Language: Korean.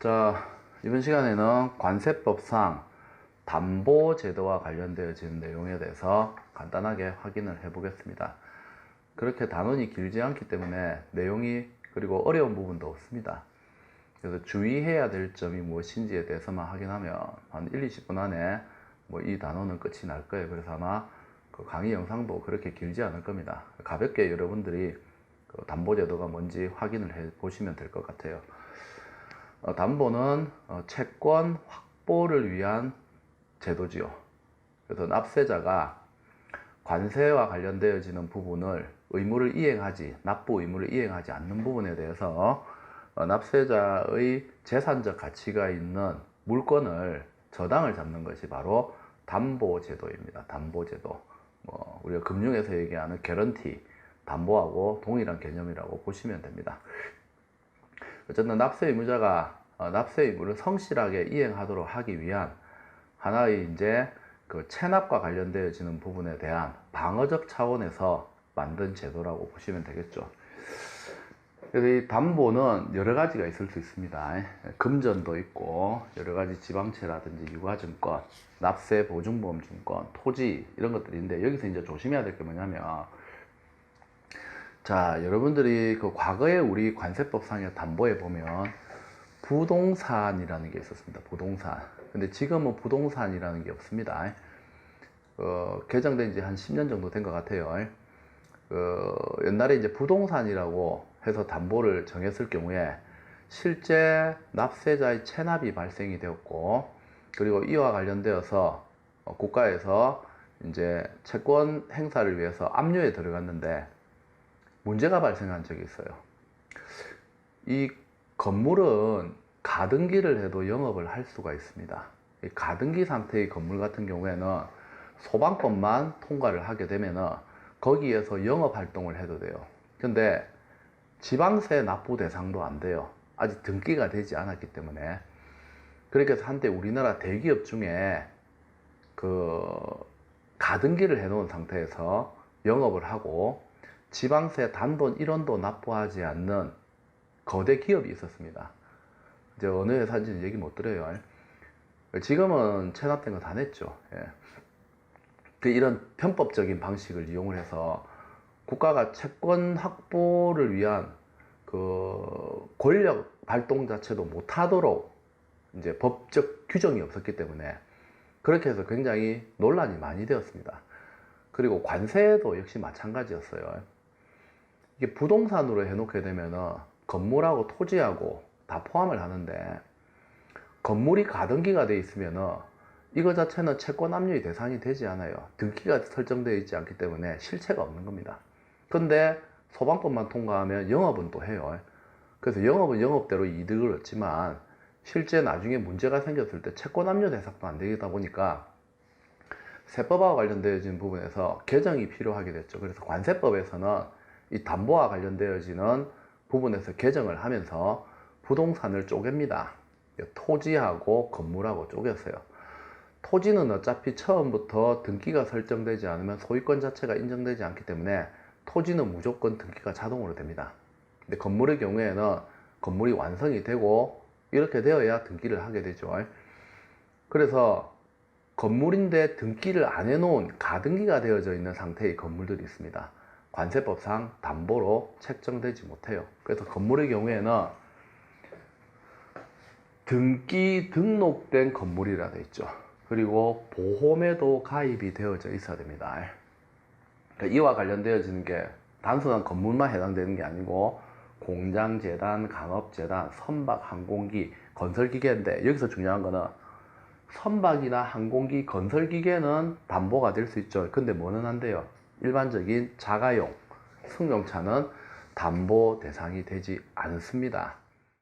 자, 이번 시간에는 관세법상 담보제도와 관련되어진 내용에 대해서 간단하게 확인을 해 보겠습니다. 그렇게 단원이 길지 않기 때문에 내용이 그리고 어려운 부분도 없습니다. 그래서 주의해야 될 점이 무엇인지에 대해서만 확인하면 한 1, 20분 안에 이 단원은 끝이 날 거예요. 그래서 아마 그 강의 영상도 그렇게 길지 않을 겁니다. 가볍게 여러분들이 그 담보제도가 뭔지 확인을 해 보시면 될 것 같아요. 담보는 채권 확보를 위한 제도지요. 그래서 납세자가 관세와 관련되어지는 부분을 납부 의무를 이행하지 않는 부분에 대해서 납세자의 재산적 가치가 있는 물건을 저당을 잡는 것이 바로 담보제도입니다. 담보제도. 우리가 금융에서 얘기하는 개런티, 담보하고 동일한 개념이라고 보시면 됩니다. 어쨌든 납세 의무자가 납세 의무를 성실하게 이행하도록 하기 위한 하나의 그 체납과 관련되어지는 부분에 대한 방어적 차원에서 만든 제도라고 보시면 되겠죠. 그래서 이 담보는 여러 가지가 있을 수 있습니다. 금전도 있고 여러 가지 지방채라든지 유가증권, 납세 보증보험증권, 토지 이런 것들이 있는데 여기서 이제 조심해야 될 게 뭐냐면, 자, 여러분들이 그 과거에 우리 관세법상의 담보에 보면 부동산이라는 게 있었습니다. 부동산. 근데 지금은 부동산이라는 게 없습니다. 개정된 지 한 10년 정도 된 것 같아요. 옛날에 이제 부동산이라고 해서 담보를 정했을 경우에 실제 납세자의 체납이 발생이 되었고, 그리고 이와 관련되어서 국가에서 이제 채권 행사를 위해서 압류에 들어갔는데 문제가 발생한 적이 있어요. 이 건물은 가등기를 해도 영업을 할 수가 있습니다. 이 가등기 상태의 건물 같은 경우에는 소방법만 통과를 하게 되면은 거기에서 영업 활동을 해도 돼요. 근데 지방세 납부 대상도 안 돼요. 아직 등기가 되지 않았기 때문에. 그렇게 해서 한때 우리나라 대기업 중에 그 가등기를 해 놓은 상태에서 영업을 하고 지방세 단돈 1원도 납부하지 않는 거대 기업이 있었습니다. 이제 어느 회사인지는 얘기 못 드려요. 지금은 체납된 거 다 냈죠. 예. 이런 편법적인 방식을 이용을 해서 국가가 채권 확보를 위한 그 권력 발동 자체도 못하도록 이제 법적 규정이 없었기 때문에 그렇게 해서 굉장히 논란이 많이 되었습니다. 그리고 관세도 역시 마찬가지였어요. 이게 부동산으로 해놓게 되면은 건물하고 토지하고 다 포함을 하는데, 건물이 가등기가 돼 있으면은 이거 자체는 채권 압류의 대상이 되지 않아요. 등기가 설정되어 있지 않기 때문에 실체가 없는 겁니다. 근데 소방법만 통과하면 영업은 또 해요. 그래서 영업은 영업대로 이득을 얻지만 실제 나중에 문제가 생겼을 때 채권 압류 대상도 안 되다 보니까 세법과 관련되어진 부분에서 개정이 필요하게 됐죠. 그래서 관세법에서는 이 담보와 관련되어지는 부분에서 개정을 하면서 부동산을 쪼갭니다. 토지하고 건물하고 쪼갰어요. 토지는 어차피 처음부터 등기가 설정되지 않으면 소유권 자체가 인정되지 않기 때문에 토지는 무조건 등기가 자동으로 됩니다. 근데 건물의 경우에는 건물이 완성이 되고 이렇게 되어야 등기를 하게 되죠. 그래서 건물인데 등기를 안 해놓은 가등기가 되어져 있는 상태의 건물들이 있습니다. 관세법상 담보로 책정되지 못해요. 그래서 건물의 경우에는 등기 등록된 건물이라 되어 있죠. 그리고 보험에도 가입이 되어져 있어야 됩니다. 그러니까 이와 관련되어지는 게 단순한 건물만 해당되는 게 아니고 공장, 재단, 강업, 재단, 선박, 항공기, 건설기계인데 여기서 중요한 거는 선박이나 항공기, 건설기계는 담보가 될 수 있죠. 근데 뭐는 안 돼요? 일반적인 자가용, 승용차는 담보 대상이 되지 않습니다.